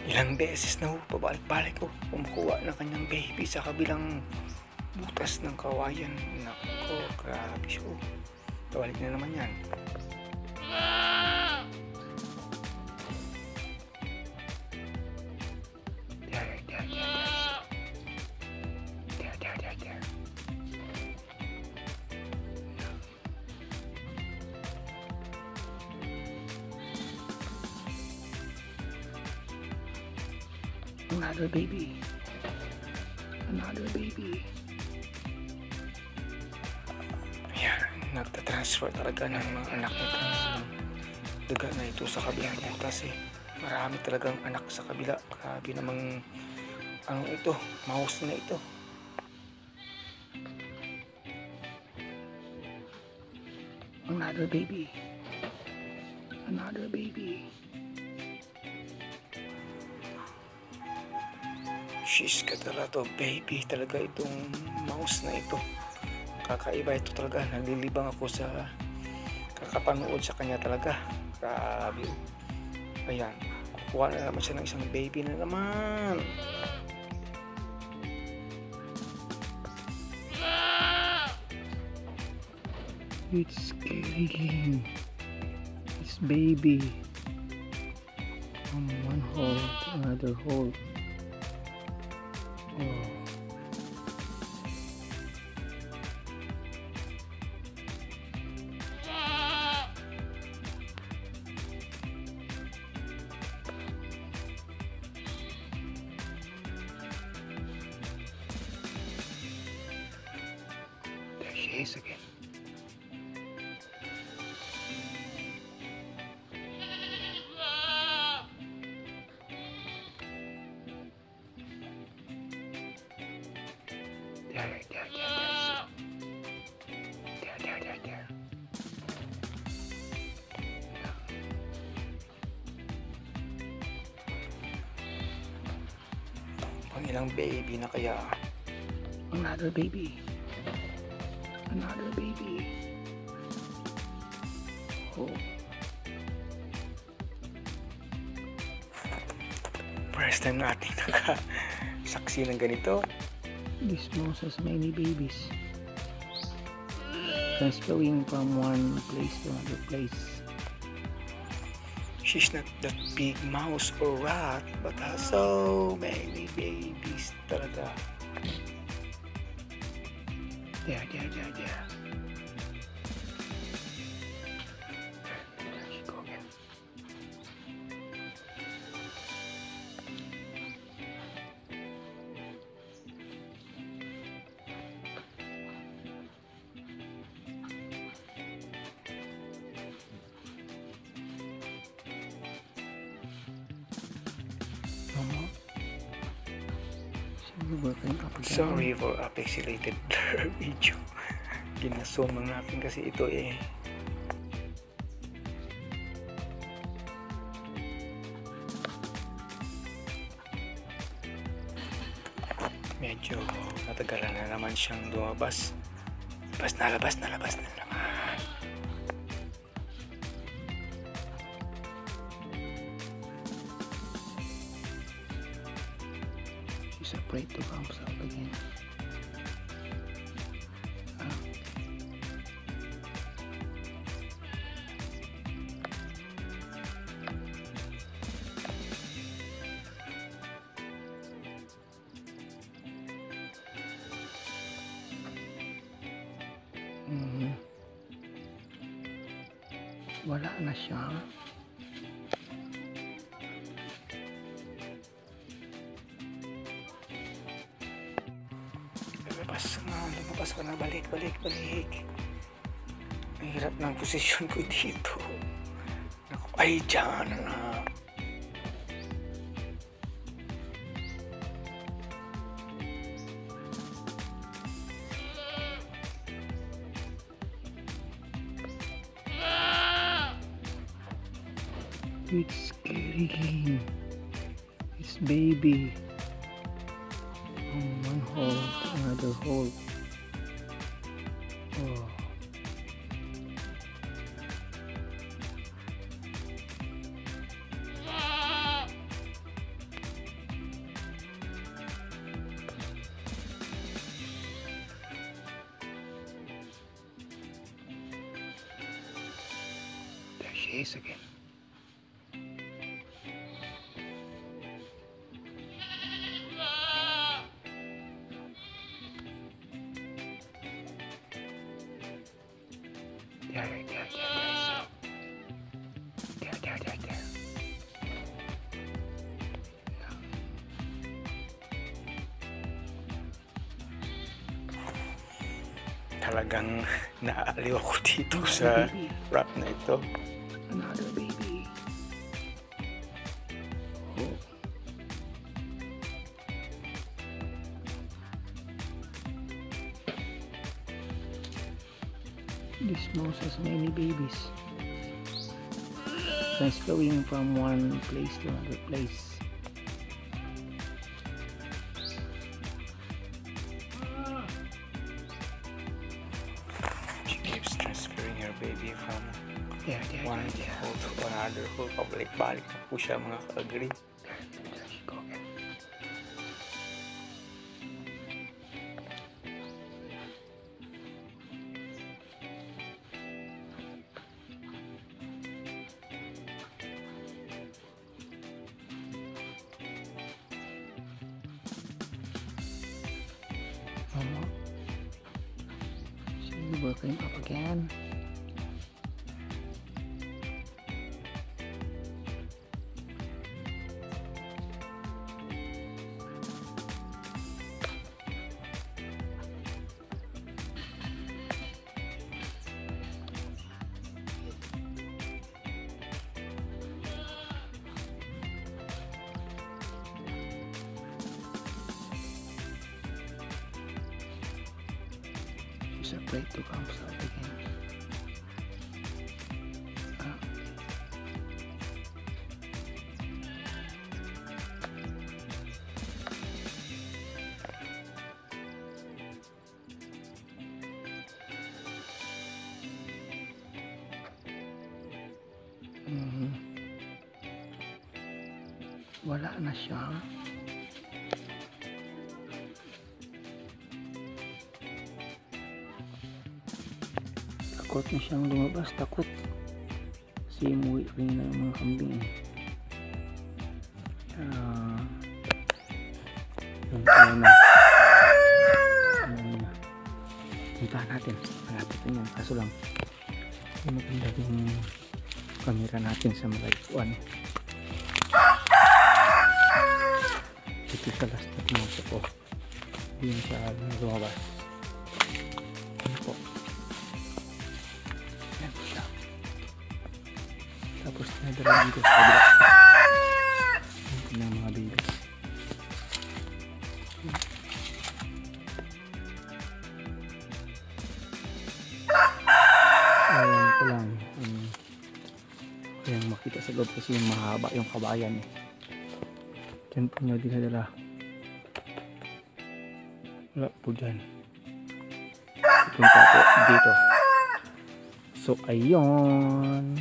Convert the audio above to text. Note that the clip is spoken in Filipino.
Ilang beses na pabalik-balik ko kumukuha ng kanyang baby sa kabilang butas ng kawayan. Nako, grabe siya. Balik na naman yan. Another baby. Another baby. Ayan, nagtatransfer talaga ng mga anak nito sa duga na ito sa kabilang butas eh. Marami talagang anak sa kabila. Grabe namang ano ito, mouse na ito. Another baby. Another baby. She's got a lot of baby talaga itong mouse na ito. Kakaiba ito talaga. Nalilibang ako sa kakapanood sa kanya talaga. Grabe. Ayan. Kukuha na naman siya ng isang baby na naman. It's scary. It's baby. From one hole to another hole. Oh. There she is again. There. Pang ilang baby na kaya? Another baby. Another baby. Oh. First time natin nakasaksi ng ganito. This mouse has many babies. Transferring from one place to another place. She's not that big mouse or rat, but has so many babies talaga. There. Sorry for a pixelated video. Ginazoom lang natin kasi ito eh. Medyo natagalan na naman siyang lumabas. Labas na naman. She's afraid to come out again. Wala na siya. Lumabas ka na, balik. Ang hirap ng posisyon ko dito. Naku, ay dyan na. It's scary game. It's baby. From one hole to another hole. Oh. she is again. There. Talagang naaaliw ako dito sa wrap na ito. Another baby. Oh. This mouse has many babies. Transferring from one place to another place. She keeps transferring her baby from one hole to another hole. Pabalik-balik na po siya mga ka-agree. There she go again. She's working up again. She's afraid to come out again. Wala na siya. Takot na siyang lumabas, takot. Kasi umuwi rin na yung mga kambing eh. Ayan na. Puntahan natin. Malapit na yan. Kaso lang, maganda yung camera natin sa malayuan. Dito sa last na pumasok ko. Hindi siya lumabas. Ano po? Yan po siya. Tapos nadala dito sa kabila. Ito na mga baby. Ayan ko lang. Kaya makita sa loob kasi mahaba yung kabayan eh. Diyan po niya dinadala. Wala po dyan. Punta po dito. So ayun.